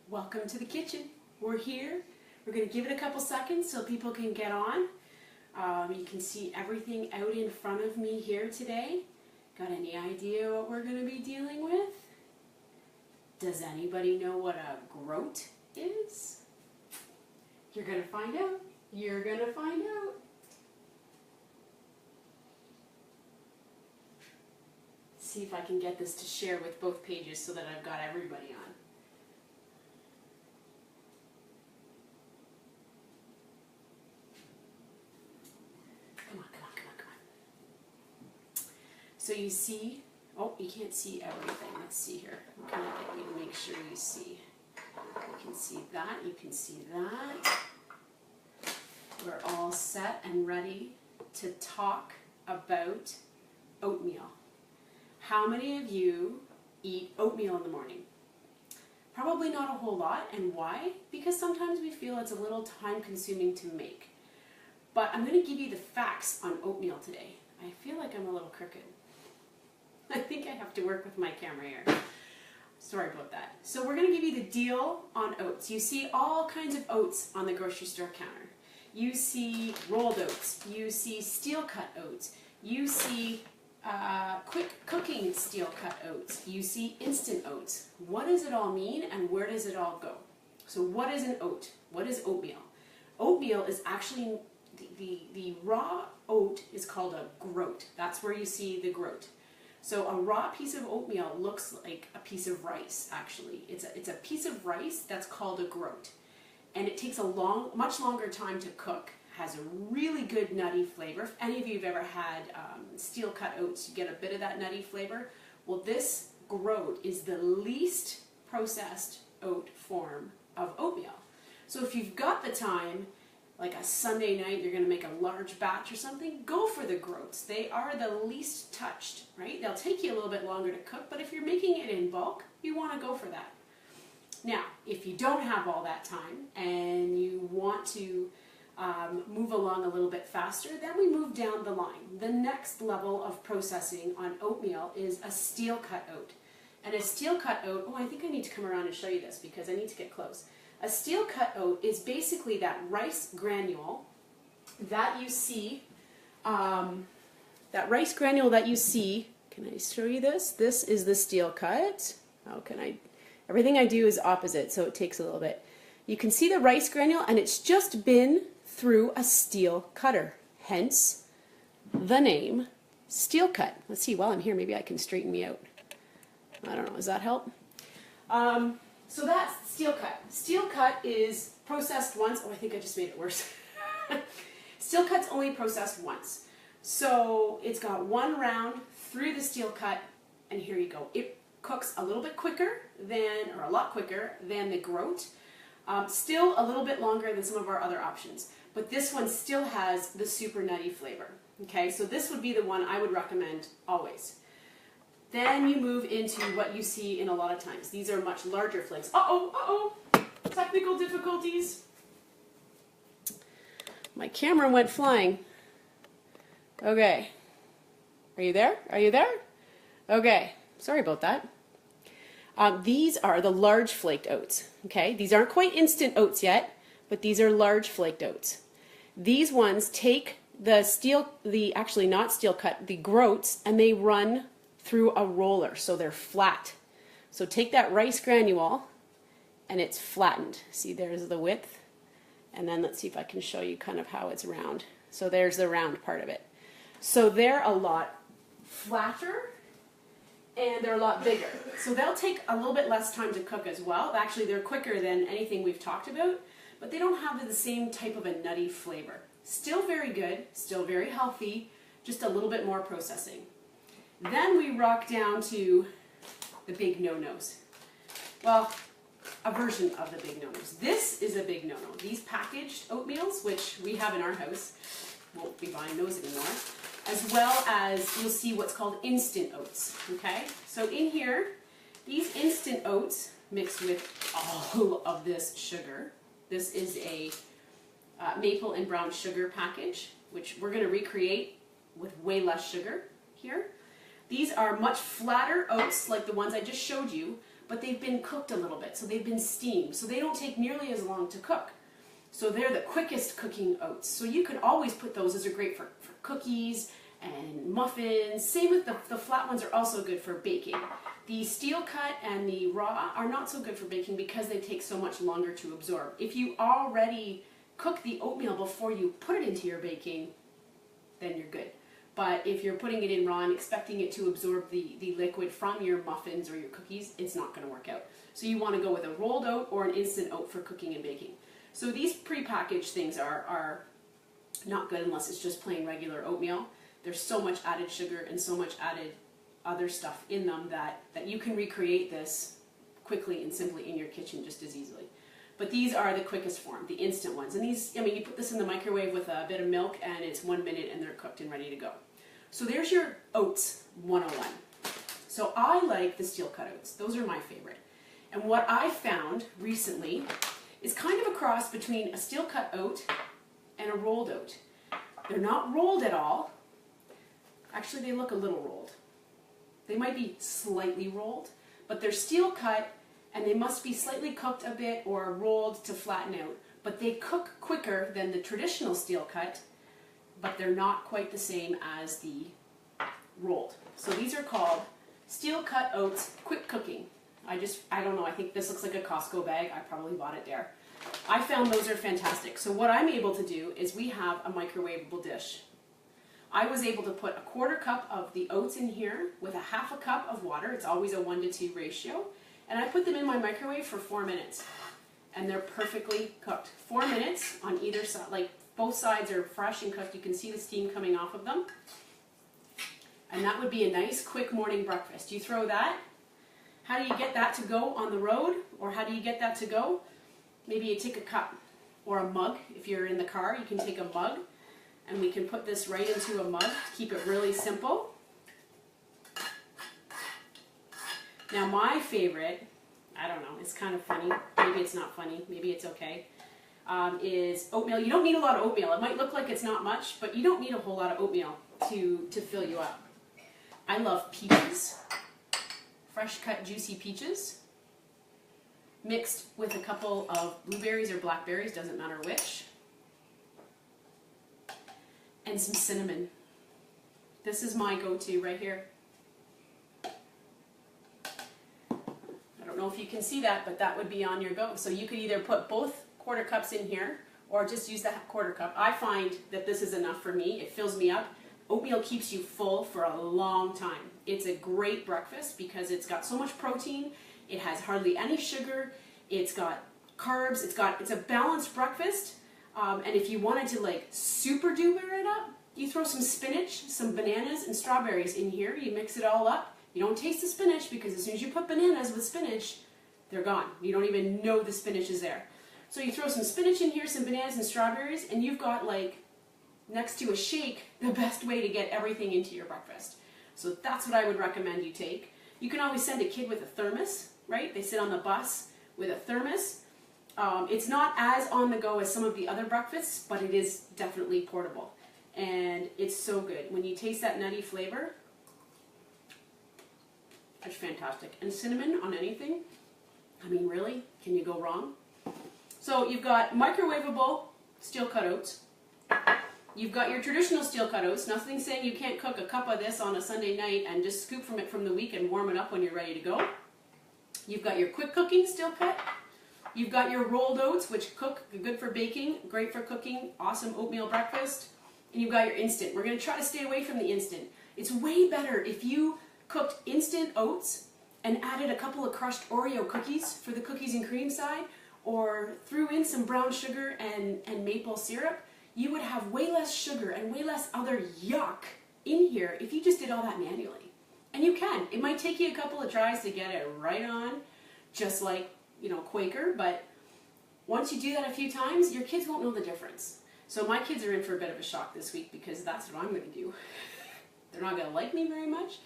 Welcome to the kitchen. We're here. We're going to give it a couple seconds so people can get on. You can see everything out in front of me here today. Got any idea what we're going to be dealing with? Does anybody know what a groat is? You're going to find out. You're going to find out. See if I can get this to share with both pages so that I've got everybody on. Come on. So you see, oh, you can't see everything. Let's see here. I'm going to get you to make sure you see. You can see that. You can see that. We're all set and ready to talk about oatmeal. How many of you eat oatmeal in the morning? Probably not a whole lot. And why? Because sometimes we feel it's a little time-consuming to make. But I'm going to give you the facts on oatmeal today. I feel like I'm a little crooked. I think I have to work with my camera here. Sorry about that. So we're going to give you the deal on oats. You see all kinds of oats on the grocery store counter. You see rolled oats. You see steel-cut oats. You see quick cooking steel-cut oats. You see instant oats. What does it all mean and where does it all go? So what is an oat? What is oatmeal? Oatmeal is actually, the raw oat is called a groat. That's where you see the groat. So a raw piece of oatmeal looks like a piece of rice, actually. It's a piece of rice that's called a groat. And it takes a much longer time to cook. Has a really good nutty flavor. If any of you have ever had steel-cut oats, you get a bit of that nutty flavor. Well, this groat is the least processed oat form of oatmeal. So if you've got the time, like a Sunday night, you're going to make a large batch or something, go for the groats. They are the least touched, right? They'll take you a little bit longer to cook, but if you're making it in bulk, you want to go for that. Now, if you don't have all that time and you want to move along a little bit faster, then we move down the line. The next level of processing on oatmeal is a steel-cut oat. And a steel-cut oat, oh, I think I need to come around and show you this because I need to get close. A steel-cut oat is basically that rice granule that you see, can I show you this? This is the steel-cut. How can I? Everything I do is opposite, so it takes a little bit. You can see the rice granule, and it's just been through a steel cutter, hence the name steel cut. Let's see, while I'm here, maybe I can straighten me out. I don't know, does that help? So that's steel cut. Steel cut is processed once. Oh, I think I just made it worse. Steel cut's only processed once. So it's got one round through the steel cut, and here you go. It cooks a little bit quicker than, or a lot quicker than the groat. Still a little bit longer than some of our other options, but this one still has the super nutty flavor. Okay, so this would be the one I would recommend always. Then you move into what you see in a lot of times. These are much larger flakes. Technical difficulties. My camera went flying. Okay. Are you there? Are you there? Okay. Sorry about that. These are the large flaked oats. Okay, these aren't quite instant oats yet, but these are large flaked oats. These ones take actually not steel cut, the groats, and they run through a roller, so they're flat. So take that rice granule, and it's flattened. See, there's the width, and then let's see if I can show you kind of how it's round. So there's the round part of it. So they're a lot flatter, and they're a lot bigger. So they'll take a little bit less time to cook as well. Actually, they're quicker than anything we've talked about, but they don't have the same type of a nutty flavor. Still very good, still very healthy, just a little bit more processing. Then we rock down to the big no-nos. Well, a version of the big no-nos. This is a big no-no. These packaged oatmeals, which we have in our house, won't be buying those anymore, as well as you'll see what's called instant oats, okay? So in here, these instant oats mixed with all of this sugar. This is a maple and brown sugar package, which we're going to recreate with way less sugar here. These are much flatter oats like the ones I just showed you, but they've been cooked a little bit, so they've been steamed, so they don't take nearly as long to cook. So they're the quickest cooking oats. So you can always put those. Those are great for cookies and muffins. Same with the flat ones are also good for baking. The steel cut and the raw are not so good for baking because they take so much longer to absorb. If you already cook the oatmeal before you put it into your baking, then you're good. But if you're putting it in raw and expecting it to absorb the liquid from your muffins or your cookies, it's not going to work out. So you want to go with a rolled oat or an instant oat for cooking and baking. So these prepackaged things are not good unless it's just plain regular oatmeal. There's so much added sugar and so much added other stuff in them that you can recreate this quickly and simply in your kitchen just as easily. But these are the quickest form, the instant ones. And these, I mean, you put this in the microwave with a bit of milk and it's 1 minute and they're cooked and ready to go. So there's your oats 101. So I like the steel cut oats. Those are my favorite. And what I found recently is kind of a cross between a steel cut oat and a rolled oat. They're not rolled at all. Actually, they look a little rolled. They might be slightly rolled, but they're steel cut and they must be slightly cooked a bit or rolled to flatten out. But they cook quicker than the traditional steel cut, but they're not quite the same as the rolled. So these are called steel cut oats quick cooking. I don't know, I think this looks like a Costco bag. I probably bought it there. I found those are fantastic. So what I'm able to do is we have a microwavable dish. I was able to put a 1/4 cup of the oats in here with a 1/2 cup of water. It's always a 1-to-2 ratio. And I put them in my microwave for 4 minutes. And they're perfectly cooked. 4 minutes on either side, like both sides are fresh and cooked. You can see the steam coming off of them. And that would be a nice quick morning breakfast. You throw that. How do you get that to go on the road? Or how do you get that to go? Maybe you take a cup or a mug. If you're in the car, you can take a mug. And we can put this right into a mug to keep it really simple. Now my favorite, I don't know, it's kind of funny. Maybe it's not funny. Maybe it's okay. Is oatmeal. You don't need a lot of oatmeal. It might look like it's not much, but you don't need a whole lot of oatmeal to fill you up. I love peaches. Fresh cut juicy peaches. Mixed with a couple of blueberries or blackberries, doesn't matter which. And some cinnamon. This is my go-to right here. I don't know if you can see that, but that would be on your go. So you could either put both 1/4 cups in here or just use the 1/4 cup. I find that this is enough for me. It fills me up. Oatmeal keeps you full for a long time. It's a great breakfast because it's got so much protein. It has hardly any sugar. It's got carbs. It's a balanced breakfast. And if you wanted to like super duper it up, you throw some spinach, some bananas, and strawberries in here. You mix it all up. You don't taste the spinach because as soon as you put bananas with spinach, they're gone. You don't even know the spinach is there. So you throw some spinach in here, some bananas and strawberries, and you've got like, next to a shake, the best way to get everything into your breakfast. So that's what I would recommend you take. You can always send a kid with a thermos, right? They sit on the bus with a thermos. It's not as on the go as some of the other breakfasts, but it is definitely portable. And it's so good. When you taste that nutty flavor, it's fantastic. And cinnamon on anything, I mean really, can you go wrong? So you've got microwavable steel cut oats. You've got your traditional steel cut oats. Nothing saying you can't cook a cup of this on a Sunday night and just scoop from it from the week and warm it up when you're ready to go. You've got your quick cooking steel cut. You've got your rolled oats, which cook, good for baking, great for cooking, awesome oatmeal breakfast. And you've got your instant. We're going to try to stay away from the instant. It's way better if you cooked instant oats and added a couple of crushed Oreo cookies for the cookies and cream side, or threw in some brown sugar and maple syrup. You would have way less sugar and way less other yuck in here if you just did all that manually. And you can. It might take you a couple of tries to get it right on, just like, you know, Quaker, but once you do that a few times, your kids won't know the difference. So my kids are in for a bit of a shock this week because that's what I'm going to do. They're not going to like me very much,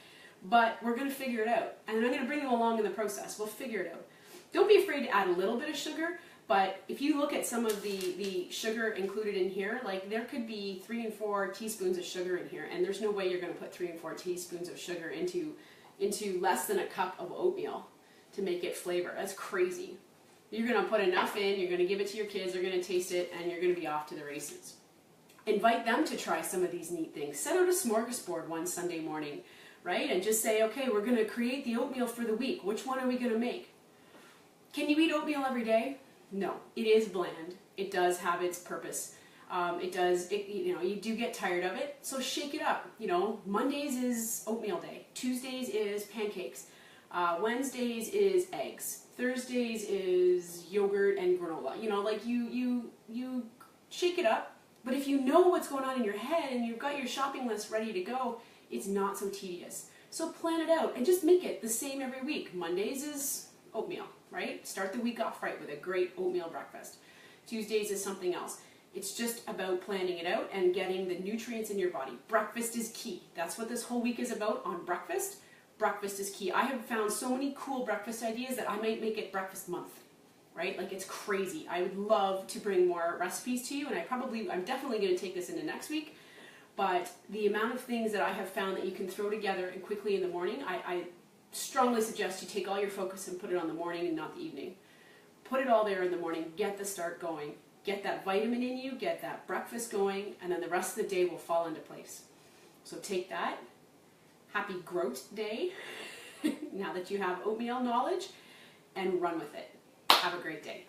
but we're going to figure it out. And I'm going to bring them along in the process. We'll figure it out. Don't be afraid to add a little bit of sugar, but if you look at some of the sugar included in here, like there could be 3 and 4 teaspoons of sugar in here, and there's no way you're going to put 3 and 4 teaspoons of sugar into less than a cup of oatmeal. to make it flavor. That's crazy. You're going to put enough in, you're going to give it to your kids, they're going to taste it, and you're going to be off to the races. Invite them to try some of these neat things. Set out a smorgasbord one Sunday morning, right? And just say, okay, we're going to create the oatmeal for the week. Which one are we going to make? Can you eat oatmeal every day? No. It is bland. It does have its purpose. You do get tired of it, so shake it up. Mondays is oatmeal day. Tuesdays is pancakes. Wednesdays is eggs. Thursdays is yogurt and granola. You shake it up, but if you know what's going on in your head and you've got your shopping list ready to go, it's not so tedious. So plan it out and just make it the same every week. Mondays is oatmeal, right? Start the week off right with a great oatmeal breakfast. Tuesdays is something else. It's just about planning it out and getting the nutrients in your body. Breakfast is key. That's what this whole week is about on breakfast. Breakfast is key. I have found so many cool breakfast ideas that I might make it breakfast month, right? Like, it's crazy. I would love to bring more recipes to you, and I'm definitely going to take this into next week. But the amount of things that I have found that you can throw together and quickly in the morning, I strongly suggest you take all your focus and put it on the morning and not the evening. Put it all there in the morning. Get the start going. Get that vitamin in you. Get that breakfast going, and then the rest of the day will fall into place. So take that. Happy Groat Day, now that you have oatmeal knowledge, and run with it. Have a great day.